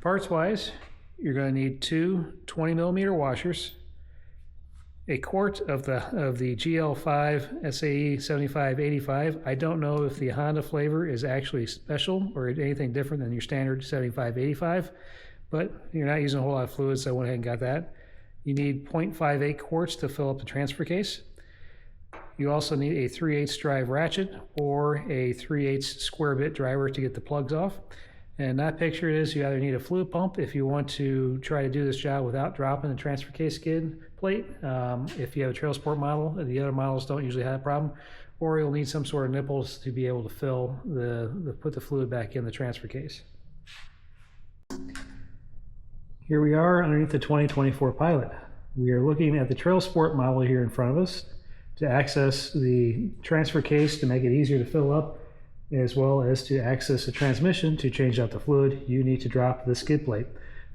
Parts wise, you're going to need two 20mm washers, a quart of the GL5 SAE 7585. I don't know if the Honda flavor is actually special or anything different than your standard 7585, but you're not using a whole lot of fluid, so I went ahead and got that. You need 0.58 quarts to fill up the transfer case. You also need a 3/8 drive ratchet or a 3/8 square bit driver to get the plugs off. And that picture is you either need a fluid pump if you want to try to do this job without dropping the transfer case skid plate. If you have a Trailsport model, the other models don't usually have a problem. Or you'll need some sort of nipples to be able to fill put the fluid back in the transfer case. Here we are underneath the 2024 Pilot. We are looking at the Trailsport model here in front of us. To access the transfer case to make it easier to fill up, as well as to access the transmission to change out the fluid, you need to drop the skid plate.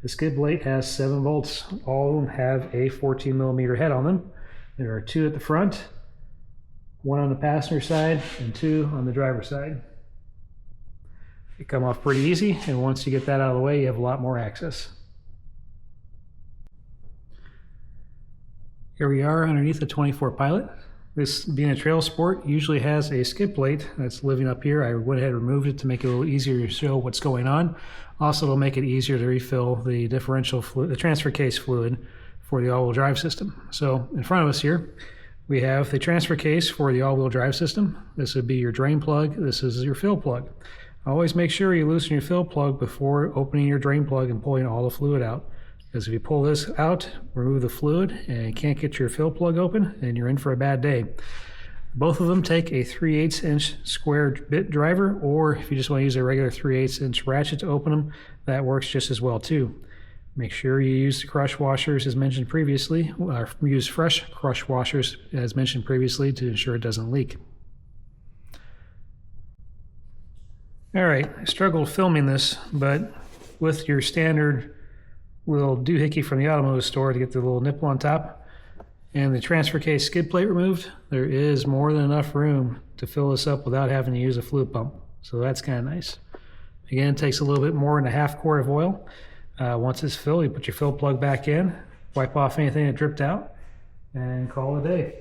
The skid plate has 7 bolts. All of them have a 14mm head on them. There are 2 at the front, 1 on the passenger side, and 2 on the driver's side. They come off pretty easy, and once you get that out of the way, you have a lot more access. Here we are underneath the 24 Pilot. This, being a Trailsport, usually has a skid plate that's living up here. I went ahead and removed it to make it a little easier to show what's going on. Also, it'll make it easier to refill the differential fluid, the transfer case fluid for the all-wheel drive system. So in front of us here, we have the transfer case for the all-wheel drive system. This would be your drain plug. This is your fill plug. Always make sure you loosen your fill plug before opening your drain plug and pulling all the fluid out. Because if you pull this out, remove the fluid, and you can't get your fill plug open, then you're in for a bad day. Both of them take a 3/8 inch square bit driver, or if you just want to use a regular 3/8 inch ratchet to open them, that works just as well too. Make sure you use the crush washers as mentioned previously, or use fresh crush washers as mentioned previously to ensure it doesn't leak. All right, I struggled filming this, but with your standard little doohickey from the automotive store to get the little nipple on top and the transfer case skid plate removed, there is more than enough room to fill this up without having to use a fluid pump. So that's kind of nice. Again, it takes a little bit more than a half quart of oil. Once it's filled, you put your fill plug back in, wipe off anything that dripped out, and call it a day.